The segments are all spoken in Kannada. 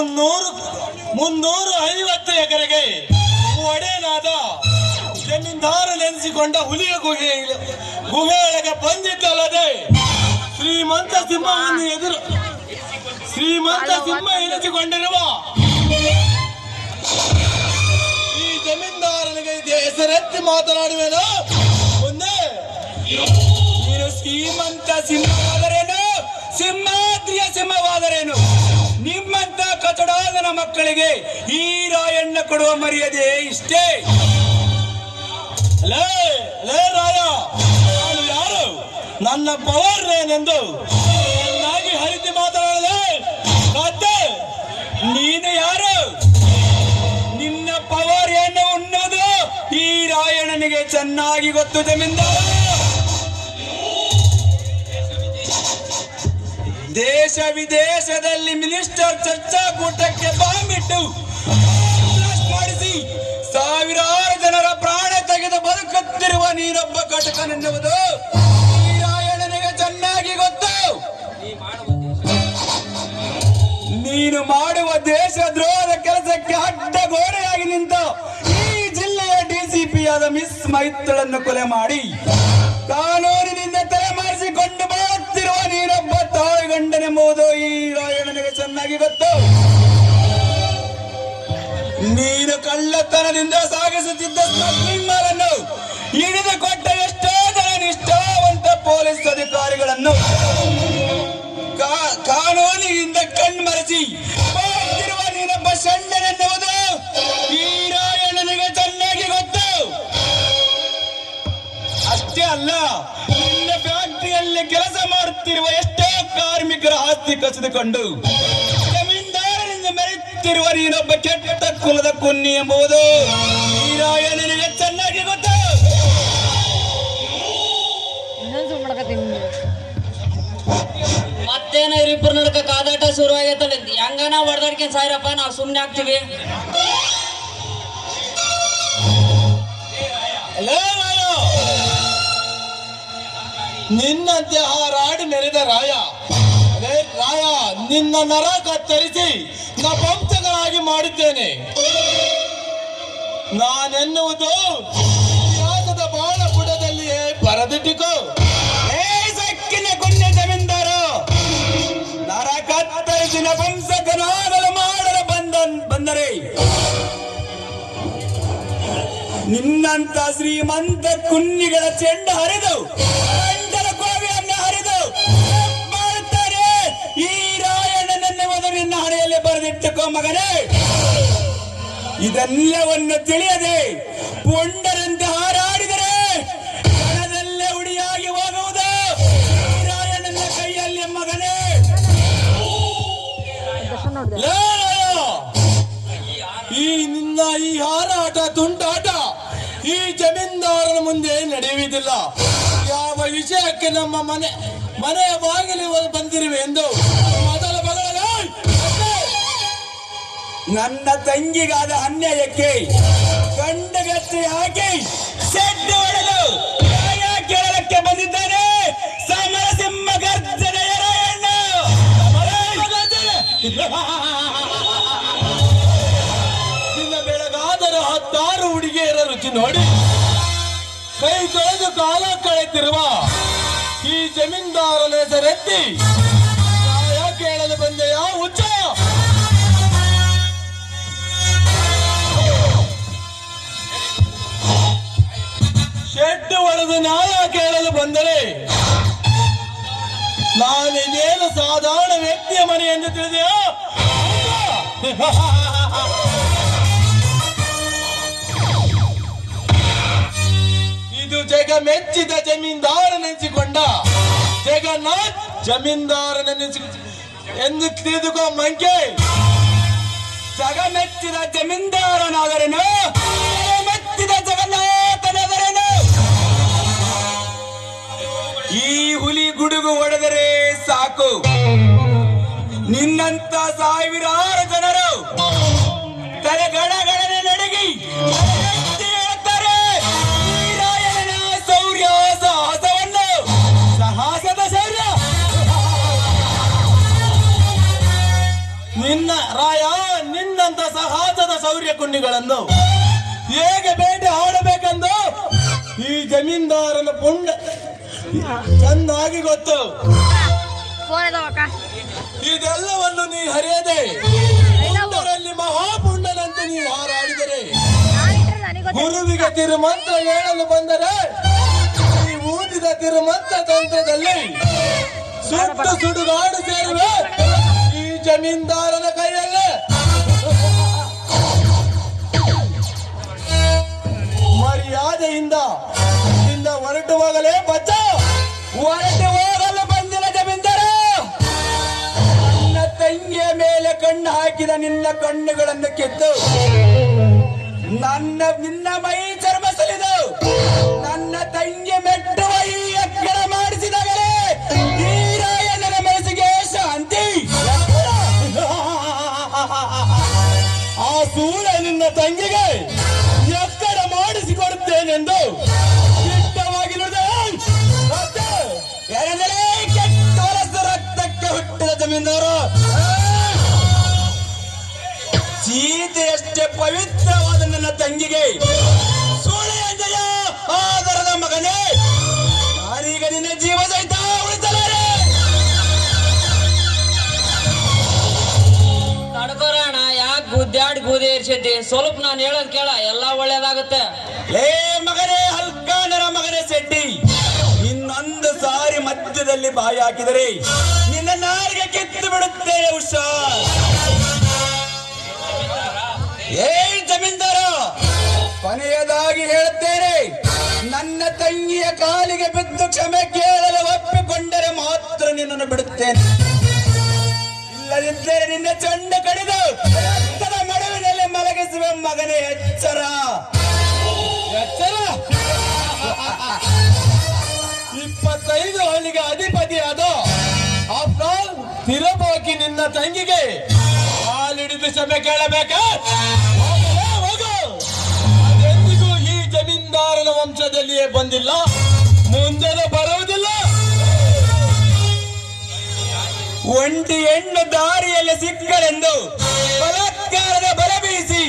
350 ಎಕರೆಗೆ ಒಡೆಯನಾದ ಜಮೀನ್ದಾರ ನೆನೆಸಿಕೊಂಡ ಹುಲಿಯ ಗುಹೆಯೊಳಗೆ ಬಂದಿದ್ದಲ್ಲದೆ ಶ್ರೀಮಂತ ಸಿಂಹ ಎನಿಸಿಕೊಂಡಿರುವ ಈ ಜಮೀನ್ದಾರನಿಗೆ ಹೆಸರೆತ್ತಿ ಮಾತನಾಡುವೇನು? ಮುಂದೆ ನೀನು ಶ್ರೀಮಂತ ಸಿಂಹವಾದರೇನು, ಸಿಂಹಾದ್ರಿಯ ಸಿಂಹವಾದರೇನು? ನಿಮ್ಮಂತ ಕಚಡಾದನ ಮಕ್ಕಳಿಗೆ ಈ ರಾಯಣ್ಣ ಕೊಡುವ ಮರ್ಯಾದೆ ಇಷ್ಟೇ. ಲೇ ರಾಯ, ನಾನು ಯಾರು, ನನ್ನ ಪವರ್ ಏನೆಂದು ಚೆನ್ನಾಗಿ ಹರಿತಿ ಮಾತನಾಡದೆ. ಮತ್ತೆ ನೀನು ಯಾರು, ನಿನ್ನ ಪವರ್ ಏನು ಅನ್ನೋದು ಈ ರಾಯಣ್ಣನಿಗೆ ಚೆನ್ನಾಗಿ ಗೊತ್ತು. ಜಮೀನ್ದಾರ, ದೇಶ ವಿದೇಶದಲ್ಲಿ ಮಿನಿಸ್ಟರ್ ಚರ್ಚಾಕೂಟಕ್ಕೆ ಬಾಂಬಿಟ್ಟು ಮಾಡಿಸಿ ಸಾವಿರಾರು ಜನರ ಪ್ರಾಣ ತೆಗೆದು ಬದುಕುತ್ತಿರುವ ನೀನೊಬ್ಬ ಕಟಕನೆನ್ನುವುದು ಈ ರಾಯಣ್ಣನಿಗೆ ಚೆನ್ನಾಗಿ ಗೊತ್ತು. ನೀನು ಮಾಡುವ ದೇಶ ದ್ರೋಹದ ಕೆಲಸಕ್ಕೆ ಅಡ್ಡಗೋಡೆಯಾಗಿ ನಿಂತ ಈ ಜಿಲ್ಲೆಯ ಡಿಸಿಪಿ ಆದ ಮಿಸ್ ಮೈತ್ಳನ್ನು ಕೊಲೆ ಮಾಡಿ ಕಾನೂನಿನಿಂದ ತಲೆಮಾರಿಸಿಕೊಂಡು ಬರುತ್ತಿರುವ ನೀನೊಬ್ಬ ತಾಳುಗಂಡನೆಂಬುದು ಈ ರಾಯಣ್ಣನಿಗೆ ಚೆನ್ನಾಗಿ ಗೊತ್ತು. ನೀನು ಕಳ್ಳತನದಿಂದ ಸಾಗಿಸುತ್ತಿದ್ದ ಸ್ಮಗ್ಲಿಂಗ್ ಮಾಲನ್ನು ಹಿಡಿದುಕೊಟ್ಟ ಎಷ್ಟೋ ಜನ ನಿಷ್ಠಾವಂತ ಪೊಲೀಸ್ ಅಧಿಕಾರಿಗಳನ್ನು ಕಾನೂನಿನಿಂದ ಕಣ್ಮರೆಸಿ ಮಾಡುತ್ತಿರುವ ನೀನೊಬ್ಬ ಷಂಡನೆನ್ನುವುದು ಈ ರಾಯಣ್ಣನಿಗೆ ಚೆನ್ನಾಗಿ ಗೊತ್ತು. ಅಷ್ಟೇ ಅಲ್ಲ, ನಿನ್ನ ಫ್ಯಾಕ್ಟರಿಯಲ್ಲಿ ಕೆಲಸ ಮಾಡುತ್ತಿರುವ ಎಷ್ಟೋ ಕಾರ್ಮಿಕರ ಆಸ್ತಿ ಕಸಿದುಕೊಂಡು ಜಮೀನ್ದಾರನಿಂದ ಮೆರೆಯುತ್ತಿರುವ ನೀನೊಬ್ಬ ಕೆಟ್ಟ ಕುಲದ ಕುನ್ನಿ ಎಂಬುದು ಈ ರಾಯಣ್ಣನಿಗೆ ಚೆನ್ನಾಗಿ ಗೊತ್ತು. ಮತ್ತೇನ ಇವರಿಬ್ಬರು ನಡ್ಕ ಕಾದಾಟ ಶುರು ಆಗೈತಲ್ಲ, ಹೆಂಗನ ಹೊಡೆದಾಡ್ಕೊಂಡ್ ಸಾಯಿರಪ್ಪ, ನಾವು ಸುಮ್ಮನೆ ಆಗ್ತೀವಿ. ನಿನ್ನಂತೆ ಹಾರಾಡಿ ಮೆರೆದ ರಾಯ, ನಿನ್ನ ನರ ಕತ್ತರಿಸಿ ನಪಂಸಕನಾಗಿ ಮಾಡಿದ್ದೇನೆ. ನಾನೆನ್ನುವುದು ಇತಿಹಾಸದ ಬಾಳ ಪುಟದಲ್ಲಿಯೇ ಬರೆದಿಟ್ಟುಕೋ. ಸಕ್ಕಿನ ಕೊನ್ನೆ ಜಮೀನ್ದಾರ, ನರ ಕತ್ತರಿಸಿ ನಪಂಸಕನಾಗಲು ಮಾಡಲು ಬಂದರೆ ನಿನ್ನಂತ ಶ್ರೀಮಂತ ಕುನ್ನಿಗಳ ಚೆಂಡ ಹರಿದು ಗಂಟಲ ಕೋವಿಯನ್ನು ಹರಿದು ಮಾಡುತ್ತಾರೆ. ಈ ರಾಯಣ್ಣನೆನ್ನುವುದು ನಿನ್ನ ಹಣೆಯಲ್ಲಿ ಬರೆದಿಟ್ಟುಕೋ ಮಗನೇ. ಇದೆಲ್ಲವನ್ನು ತಿಳಿಯದೆ ಪುಂಡರಂತೆ ಹಾರಾಡಿದರೆ ಕಣದಲ್ಲೇ ಉಡಿಯಾಗಿ ಹೋಗುವುದು ಈ ರಾಯಣ್ಣನ ಕೈಯಲ್ಲಿ ಮಗನೇ. ಈ ನಿನ್ನ ಈ ಹಾರಾಟ ತುಂಟಾಟ ಈ ಜಮೀನ್ದಾರನ ಮುಂದೆ ನಡೆಯುವುದಿಲ್ಲ. ಯಾವ ವಿಷಯಕ್ಕೆ ನಮ್ಮ ಮನೆಯ ಬಾಗಿಲು ಬಂದಿರುವೆ ಎಂದು ಮೊದಲ ನನ್ನ ತಂಗಿಗಾದ ಅನ್ಯಾಯಕ್ಕೆ ಗಂಡಗತ್ತೆ ಹಾಕಿ ಸೆಡ್ಡು ಹೊಡೆದು ನ್ಯಾಯ ಕೇಳಲಕ್ಕೆ ಬಂದಿದ್ದಾನೆ ಸಮರಸಿಂಹ ಗರ್ಜನೆಯ ರಾಯಣ್ಣ. ನಿನ್ನ ಬೆಳಗಾದರ 10 ಹುಡುಗಿಯರ ರುಚಿ ನೋಡಿ ಕೈ ತೊಳೆದು ಕಾಲ ಕಳೆತಿರುವ ಈ ಜಮೀನ್ದಾರನ ಹೆಸರೆತ್ತಿ ನ್ಯಾಯ ಕೇಳಲು ಬಂದೆಯ ಹುಚ್ಚ? ಶೆಡ್ಡು ಹೊಡೆದು ನ್ಯಾಯ ಕೇಳಲು ಬಂದರೆ ನಾನಿದೇನು ಸಾಧಾರಣ ವ್ಯಕ್ತಿಯ ಮನೆ ಎಂದು ತಿಳಿದೆಯೋ? ಇದು ಜಗ ಮೆಚ್ಚಿದ ಜಮೀನ್ದಾರನೆನಿಸಿಕೊಂಡ ಜಗನ್ನಾಥ್ ಜಮೀನ್ದಾರನೆನಿಸಿ ಎಂದು ತಿಳಿದುಕೋ ಮಂಕೆ. ಜಗ ಮೆಚ್ಚಿದ ಜಮೀನ್ದಾರನಾದರೇನು, ಮೆಚ್ಚಿದ ಜಗನ್ನಾಥನಾದರೇನು? ಈ ಹುಲಿ ಗುಡುಗು ಹೊಡೆದರೆ ಸಾಕು, ನಿನ್ನಂತ ಸಾವಿರಾರು ಜನರು ತಲೆಗಡಗಡನೆ ನಡುಗಿ ಹೇಳ್ತಾರೆ ಈ ರಾಯಣ್ಣನ ಶೌರ್ಯ ಸಾಹಸವನ್ನು. ಸಾಹಸದ ಶೌರ್ಯ ನಿನ್ನ ರಾಯ ಸೂರ್ಯ ಕುಂಡಿಗಳನ್ನು ಹೇಗೆ ಬೇಟೆ ಆಡಬೇಕೆಂದು ಈ ಜಮೀನ್ದಾರನ ಪುಂಡ ಚೆನ್ನಾಗಿ ಗೊತ್ತು. ಇದೆಲ್ಲವನ್ನು ನೀ ಹರಿಯದೆ ಪುಂಡರಲ್ಲಿ ಮಹಾಪುಂಡನಂತೆ ನೀ ಹಾರಾಡಿದರೆ ಗುರುವಿಗೆ ತಿರುಮಂತ್ರ ಹೇಳಲು ಬಂದರೆ ಈ ಊದಿದ ತಿರುಮಂತ್ರ ತಂತ್ರದಲ್ಲಿ ಸುಟ್ಟು ಸುಡುಗಾಡು ಸೇರುವೆ ಈ ಜಮೀನ್ದಾರನ ಕೈಯಲ್ಲೇ. ಮರ್ಯಾದೆಯಿಂದ ಇಲ್ಲಿಂದ ಹೊರಟು ಹೋಗಲೇ ಬಚ್ಚ. ಹೊರಟು ಹೋಗಲು ಬಂದಿಲ್ಲ ಜಮೀನ್ದಾರ. ನನ್ನ ತಂಗಿಯ ಮೇಲೆ ಕಣ್ಣು ಹಾಕಿದ ನಿನ್ನ ಕಣ್ಣುಗಳನ್ನು ಕಿತ್ತು ನಿನ್ನ ಮೈ ಚರ್ಮ ಸುಲಿದು ನನ್ನ ತಂಗಿ ಮೆಟ್ಟುವ ಈ ಎಕ್ಕಡ ಮಾಡಿಸಿದಾಗಲೇ ಈ ರಾಯಣ್ಣನ ಮನಸ್ಸಿಗೆ ಶಾಂತಿ. ಆ ಸೂಳ ನಿನ್ನ ತಂಗಿಗೆ ಎಕ್ಕಡ ಮಾಡಿಸಿಕೊಡುತ್ತೇನೆಂದು ದಿಟ್ಟವಾಗಿ ಏನೆಂದರೆ ಕೆಟ್ಟ ರಕ್ತಕ್ಕೆ ಹುಟ್ಟಿದ ಜಮೀನ್ದಾರು. ಸೀತೆಯಷ್ಟೇ ಪವಿತ್ರವಾದ ನನ್ನ ತಂಗಿಗೆ ಸೂಳೆಯಂಜಯ ಆದರದ ಮಗನೇ, ನಾನೀಗ ನಿನ್ನ ಜೀವ ಸಹಿತ ಉಳಿಸಲಾರೆ. ತಡ್ಕೋರಣ, ಯಾಕೆ ಗುದ್ದಾಡಿ ಬೂದಿ ಇರ್ಸಿದ್ದಿ? ಸ್ವಲ್ಪ ನಾನು ಹೇಳೋದ್ ಕೇಳ, ಎಲ್ಲ ಒಳ್ಳೇದಾಗುತ್ತೆ. ಏ ಮಗನೇ, ಹಲ್ಕಾನರ ಮಗನೇ ಶೆಟ್ಟಿ, ಇನ್ನೊಂದು ಸಾರಿ ಮಧ್ಯದಲ್ಲಿ ಬಾಯಿ ಹಾಕಿದರೆ ನಿನ್ನ ನಾರಿಗೆ ಕಿತ್ತು ಬಿಡುತ್ತೇನೆ. ಹುಷಾರ್. ಏ ಜಮೀನ್ದಾರ, ಕೊನೆಯದಾಗಿ ಹೇಳುತ್ತೇನೆ, ನನ್ನ ತಂಗಿಯ ಕಾಲಿಗೆ ಬಿದ್ದು ಕ್ಷಮೆ ಕೇಳಲು ಒಪ್ಪಿಕೊಂಡರೆ ಮಾತ್ರ ನಿನ್ನನ್ನು ಬಿಡುತ್ತೇನೆ. ಇಲ್ಲದಿದ್ದರೆ ನಿನ್ನ ಚಂಡ ಕಡಿದು ರಕ್ತದ ಮಡುವಿನಲ್ಲಿ ಮಲಗಿಸುವ ಮಗನೇ. ಎಚ್ಚರ ಎಚ್ಚರ. 25 ಹಳ್ಳಿಗೆ ಅಧಿಪತಿಯಾದ ಆಫ್ಟರ್ ತಿರಬೋಕಿ ನಿನ್ನ ತಂಗಿಗೆ ಹಾಲಿಡಿದು ಕ್ಷಮೆ ಕೇಳಬೇಕ? ಹೋಗು. ಅದೆಂದಿಗೂ ಈ ಜಮೀನ್ದಾರನ ವಂಶದಲ್ಲಿಯೇ ಬಂದಿಲ್ಲ, ಮುಂದೆ ಬರುವುದಿಲ್ಲ. ಒಂಟಿ ಹೆಣ್ಣು ದಾರಿಯಲ್ಲಿ ಸಿಕ್ಕಲೆಂದು ಬಲಾತ್ಕಾರದ ಬಲ ಬೀಸಿ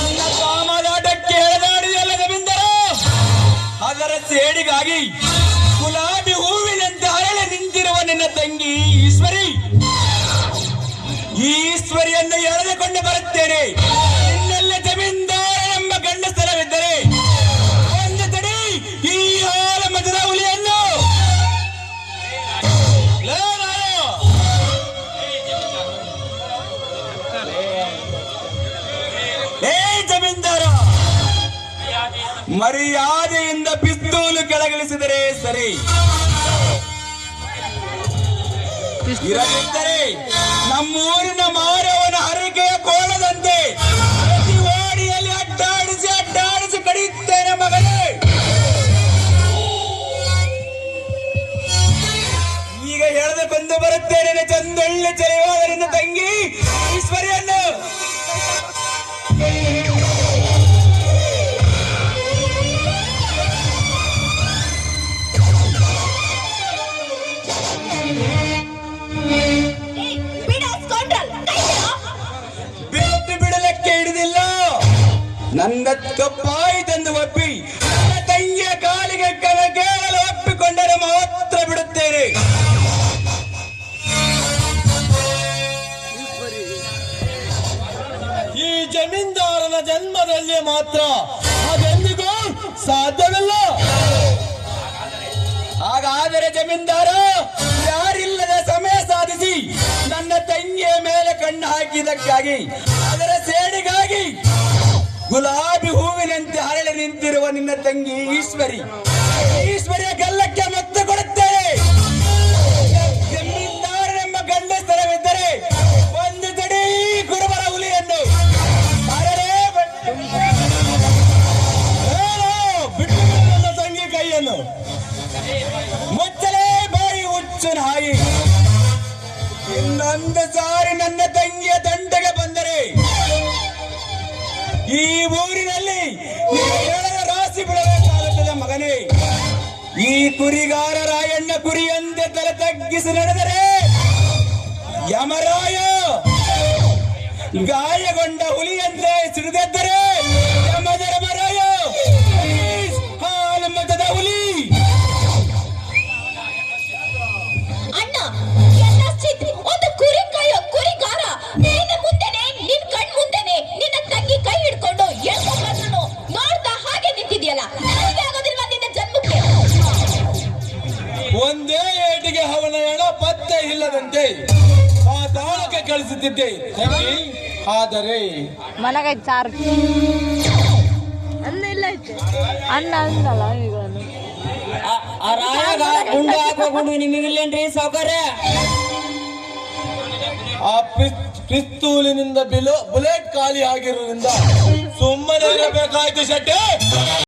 ನಿನ್ನ ಕಾಮದಾಟಕ್ಕೆ ಎಳೆದಾಡಿದೆಯಲ್ಲ ಜಮೀನ್ದಾರ. ಅದರ ಸೇಡಿಗಾಗಿ ಗುಲಾಬಿ ಹೂವಿನಂತೆ ಅರಳಿ ನಿಂತಿರುವ ನಿನ್ನ ತಂಗಿ ಈಶ್ವರಿಯನ್ನು ಎಳೆದುಕೊಂಡು ಬರುತ್ತೇನೆ. ನಿನ್ನೆಲ್ಲ ಜಮೀನ್ದಾರ ಎಂಬ ಗಂಡ ಸ್ಥಳವಿದ್ದರೆ ಒಂದು ತಡಿ ಈ ಹಾಲ ಮಧುರ ಹುಲಿಯನ್ನು. ಏ ಜಮೀನ್ದಾರ, ಮರ್ಯಾದೆಯಿಂದ ಪಿಸ್ತೂಲು ಕೆಳಗಿಳಿಸಿದರೆ ಸರಿ, ಇರದಿದ್ದರೆ ನಮ್ಮೂರಿನ ಮಾರವನ ಹರಿಕೆಯ ಕೋಳದಂತೆ ಪ್ರತಿ ಓಡಿಯಲ್ಲಿ ಅಡ್ಡಾಡಿಸಿ ಕಡಿಯುತ್ತೇನೆ ಮಗನೇ. ಈಗ ಎಳೆದುಕೊಂಡು ಬರುತ್ತೇನೆ ಚಂದೊಳ್ಳೆ ಚೆಲುವಾದ ನಿನ್ನ ತಂಗಿ ಈಶ್ವರಿಯನ್ನು. ಬಿಟ್ಟು ಬಿಡಲಕ್ಕೆ ಹಿಡಿದಿಲ್ಲ. ನನ್ನ ತಪ್ಪಾಯಿತೆಂದು ಒಪ್ಪಿ ನನ್ನ ತಂಗಿಯ ಕಾಲಿಗೆ ಕೇಳಲು ಒಪ್ಪಿಕೊಂಡರೆ ಮಾತ್ರ ಬಿಡುತ್ತೇನೆ. ಈ ಜಮೀನ್ದಾರನ ಜನ್ಮದಲ್ಲಿ ಮಾತ್ರ ಅದೆಂದಿಗೂ ಸಾಧ್ಯವಿಲ್ಲ. ಹಾಗಾದರೆ ಜಮೀನ್ದಾರ, ಯಾರಿಲ್ಲದ ಸಮಯ ಸಾಧಿಸಿ ನನ್ನ ತಂಗಿಯ ಮೇಲೆ ಕಣ್ಣು ಹಾಕಿದ್ದಕ್ಕಾಗಿ, ಅದರ ಸೇಡಿಗಾಗಿ ಗುಲಾಬಿ ಹೂವಿನಂತೆ ಹರಳಿ ನಿಂತಿರುವ ನಿನ್ನ ತಂಗಿ ಈಶ್ವರಿಯ ಗಲ್ಲಕ್ಕೆ ಮತ್ತೆ ಕೊಡುತ್ತೇನೆ. ಜಮೀನ್ದಾರನೆಂಬ ಗಂಡ ಸ್ಥಳವಿದ್ದರೆ ಒಂದು ತಡಿ ಕುರುಬರ ಹುಲಿಯನ್ನು. ಬಿಟ್ಟು ನನ್ನ ತಂಗಿ ಕೈಯನ್ನು ಮುಚ್ಚಲೇ ಬಾಯಿ ಹುಚ್ಚು ನಾಯಿ. ಇನ್ನೊಂದು ಸಾರಿ ನನ್ನ ತಂಗಿಯ ದಂಡೆಗೆ ಬಂದರೆ ಈ ಊರಿನಲ್ಲಿ ರಾಶಿ ಬಿಡಬೇಕಾಗುತ್ತದೆ ಮಗನೇ. ಈ ಕುರಿಗಾರ ರಾಯಣ್ಣ ಕುರಿಯಂತೆ ತಲೆ ತಗ್ಗಿಸಿ ನಡೆದರೆ ಯಮರಾಯ ಗಾಯಗೊಂಡ ಹುಲಿಯಂತೆ ಸಿಡಿದೆದ್ದರೆ ಯಮದರ ಮರಾಯ ಹಾಲು ಮತದ ಹುಲಿ. ಅಣ್ಣ ಎಲ್ಲ ಸ್ಥಿತಿ ಒಂದು ಕುರಿ ಕಾಯೋ ಕುರಿಗಾರ ನಿನ್ನ ಮುಂದೆನೆ ನಿನ್ ಕಣ್ ಮುಂದೆನೆ ನಿನ್ನ ತಂಗಿ ಕೈ ಹಿಡ್ಕೊಂಡು ಎಳ್ಕೊಂಡ್ರು ನೋಡ್ತಾ ಹಾಗೆ ನಿಂತಿದ್ಯಲ್ಲ ನನಗೆ ಆಗೋದಿಲ್ವಾ ನಿನ್ನ ಜನ್ಮಕ್ಕೆ? ಒಂದೇ ಏಟಿಗೆ ಅವನ ಹೆಣ ಪತ್ತೆ ಇಲ್ಲದಂತೆ ಆ ತಾಳಕ್ಕೆ ಕಳಿಸುತ್ತಿದ್ದೆ ತಂಗಿ. ಆದರೆ ಮನಗೈತೆ ಸಾರು ಅನ್ನ ಇಲ್ಲ ಐತೆ ಅನ್ನ ಅಂದಲ್ಲ ಈಗ ಆ ರಾಯಾಗ ಗುಂಡು ಹಾಕೋ ಗುಂಡು ನಿಮಗಿಲ್ಲೇನ್ರಿ ಸಾವುಕಾರ? ಆ ಪಿಸ್ತೂಲಿನಿಂದ ಬುಲೆಟ್ ಖಾಲಿ ಆಗಿರುವುದರಿಂದ ಸುಮ್ಮನೆ ಇರಬೇಕಾಯ್ತು ಶೆಟ್ಟಿ.